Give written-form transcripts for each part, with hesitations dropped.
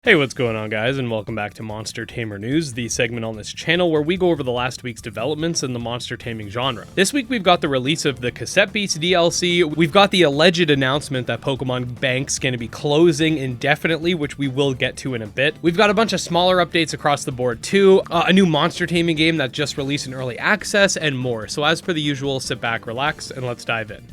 Hey, what's going on, guys, and welcome back to Monster Tamer News, the segment on this channel where we go over the last week's developments in the monster taming genre. This week we've got the release of the Cassette DLC, we've got the alleged announcement that Pokemon Bank's going to be closing indefinitely, which we will get to in a bit. We've got a bunch of smaller updates across the board too, a new monster taming game that just released in early access, and more. So as per the usual, sit back, relax, and let's dive in.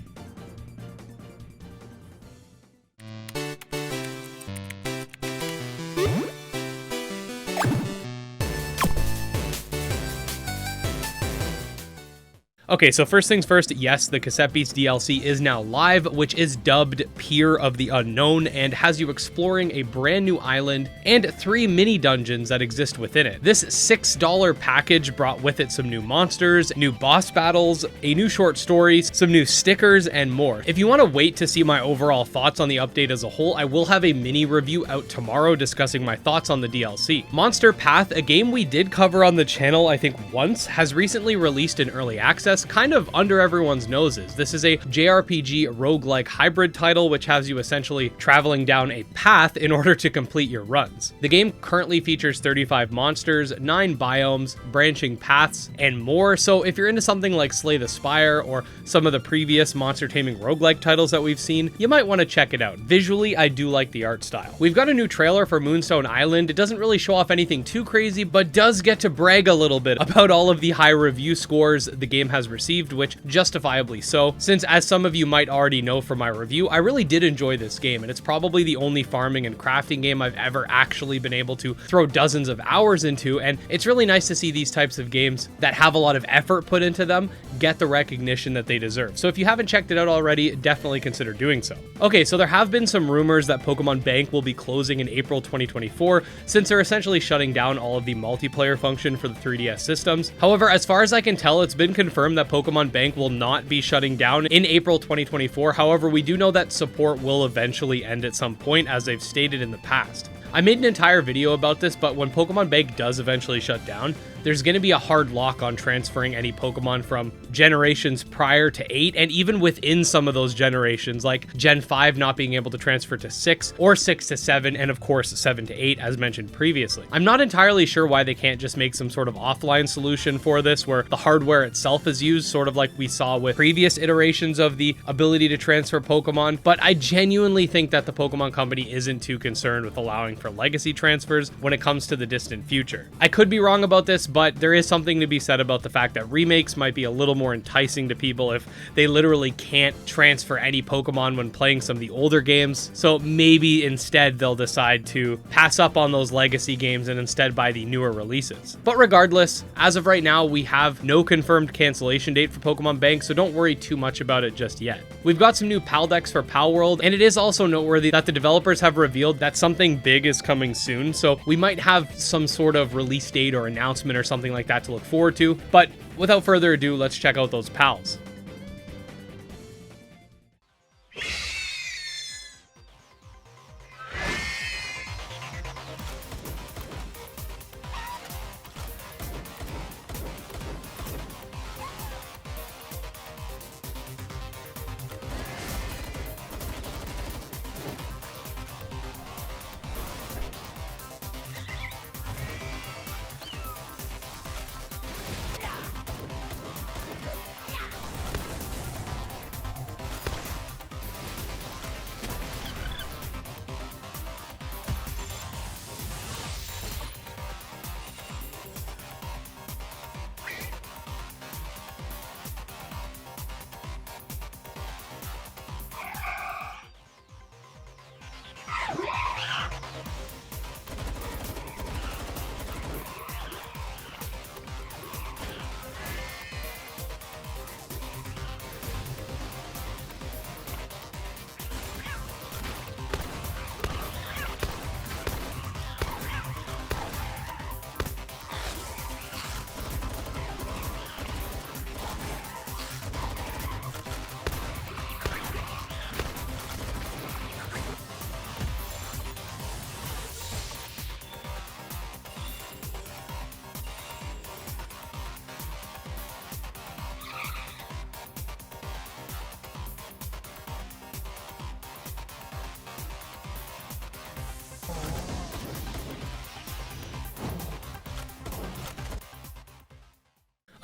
Okay, so first things first, yes, the Cassette DLC is now live, which is dubbed Pier of the Unknown and has you exploring a brand new island and 3 mini dungeons that exist within it. This $6 package brought with it some new monsters, new boss battles, a new short story, some new stickers, and more. If you want to wait to see my overall thoughts on the update as a whole, I will have a mini review out tomorrow discussing my thoughts on the DLC. Monster Path, a game we did cover on the channel I think once, has recently released in early access, kind of under everyone's noses. This is a JRPG roguelike hybrid title which has you essentially traveling down a path in order to complete your runs. The game currently features 35 monsters, 9 biomes, branching paths, and more, so if you're into something like Slay the Spire or some of the previous monster taming roguelike titles that we've seen, you might want to check it out. Visually, I do like the art style. We've got a new trailer for Moonstone Island. It doesn't really show off anything too crazy, but does get to brag a little bit about all of the high review scores the game has received, which justifiably so, since as some of you might already know from my review, I really did enjoy this game, and it's probably the only farming and crafting game I've ever actually been able to throw dozens of hours into, and it's really nice to see these types of games that have a lot of effort put into them get the recognition that they deserve. So if you haven't checked it out already, definitely consider doing so. Okay, so there have been some rumors that Pokemon Bank will be closing in April 2024, since they're essentially shutting down all of the multiplayer function for the 3DS systems. However, as far as I can tell, it's been confirmed that Pokemon Bank will not be shutting down in April 2024. However, we do know that support will eventually end at some point, as they've stated in the past. I made an entire video about this, but when Pokemon Bank does eventually shut down, there's going to be a hard lock on transferring any Pokemon from generations prior to 8, and even within some of those generations, like Gen 5 not being able to transfer to 6, or 6 to 7, and of course 7 to 8, as mentioned previously. I'm not entirely sure why they can't just make some sort of offline solution for this, where the hardware itself is used, sort of like we saw with previous iterations of the ability to transfer Pokemon, but I genuinely think that the Pokemon Company isn't too concerned with allowing for legacy transfers when it comes to the distant future. I could be wrong about this, but there is something to be said about the fact that remakes might be a little more enticing to people if they literally can't transfer any Pokemon when playing some of the older games. So maybe instead they'll decide to pass up on those legacy games and instead buy the newer releases. But regardless, as of right now, we have no confirmed cancellation date for Pokemon Bank, so don't worry too much about it just yet. We've got some new PAL decks for PAL World, and it is also noteworthy that the developers have revealed that something big is coming soon, so we might have some sort of release date or announcement or something like that to look forward to. But without further ado, let's check out those pals.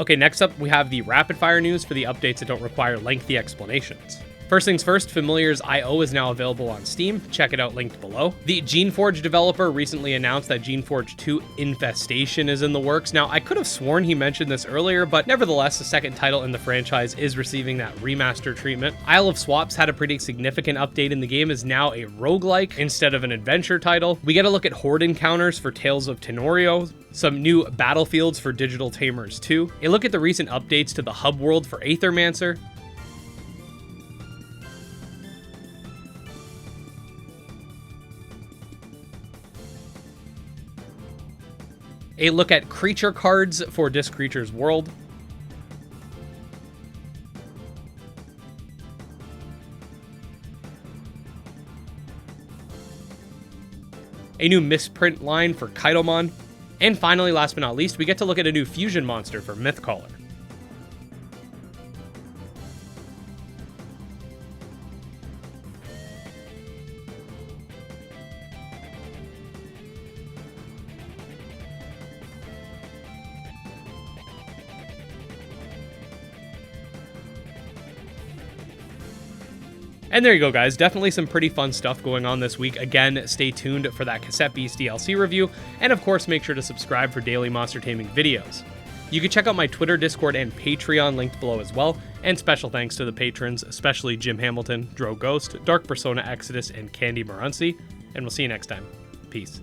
Okay, next up we have the rapid fire news for the updates that don't require lengthy explanations. First things first, Familiars IO is now available on Steam. Check it out, linked below. The Geneforge developer recently announced that Geneforge 2 Infestation is in the works. Now, I could have sworn he mentioned this earlier, but nevertheless, the second title in the franchise is receiving that remaster treatment. Isle of Swaps had a pretty significant update, and the game is now a roguelike instead of an adventure title. We get a look at horde encounters for Tales of Tenorio, some new battlefields for Digital Tamers 2, a look at the recent updates to the hub world for Aethermancer, a look at creature cards for Disc Creatures World, a new misprint line for Kitomon, and finally, last but not least, we get to look at a new fusion monster for Mythcaller. And there you go, guys. Definitely some pretty fun stuff going on this week. Again, stay tuned for that Cassette Beast DLC review, and of course, make sure to subscribe for daily monster taming videos. You can check out my Twitter, Discord, and Patreon linked below as well, and special thanks to the patrons, especially Jim Hamilton, Dro Ghost, Dark Persona Exodus, and Candy Morency, and we'll see you next time. Peace.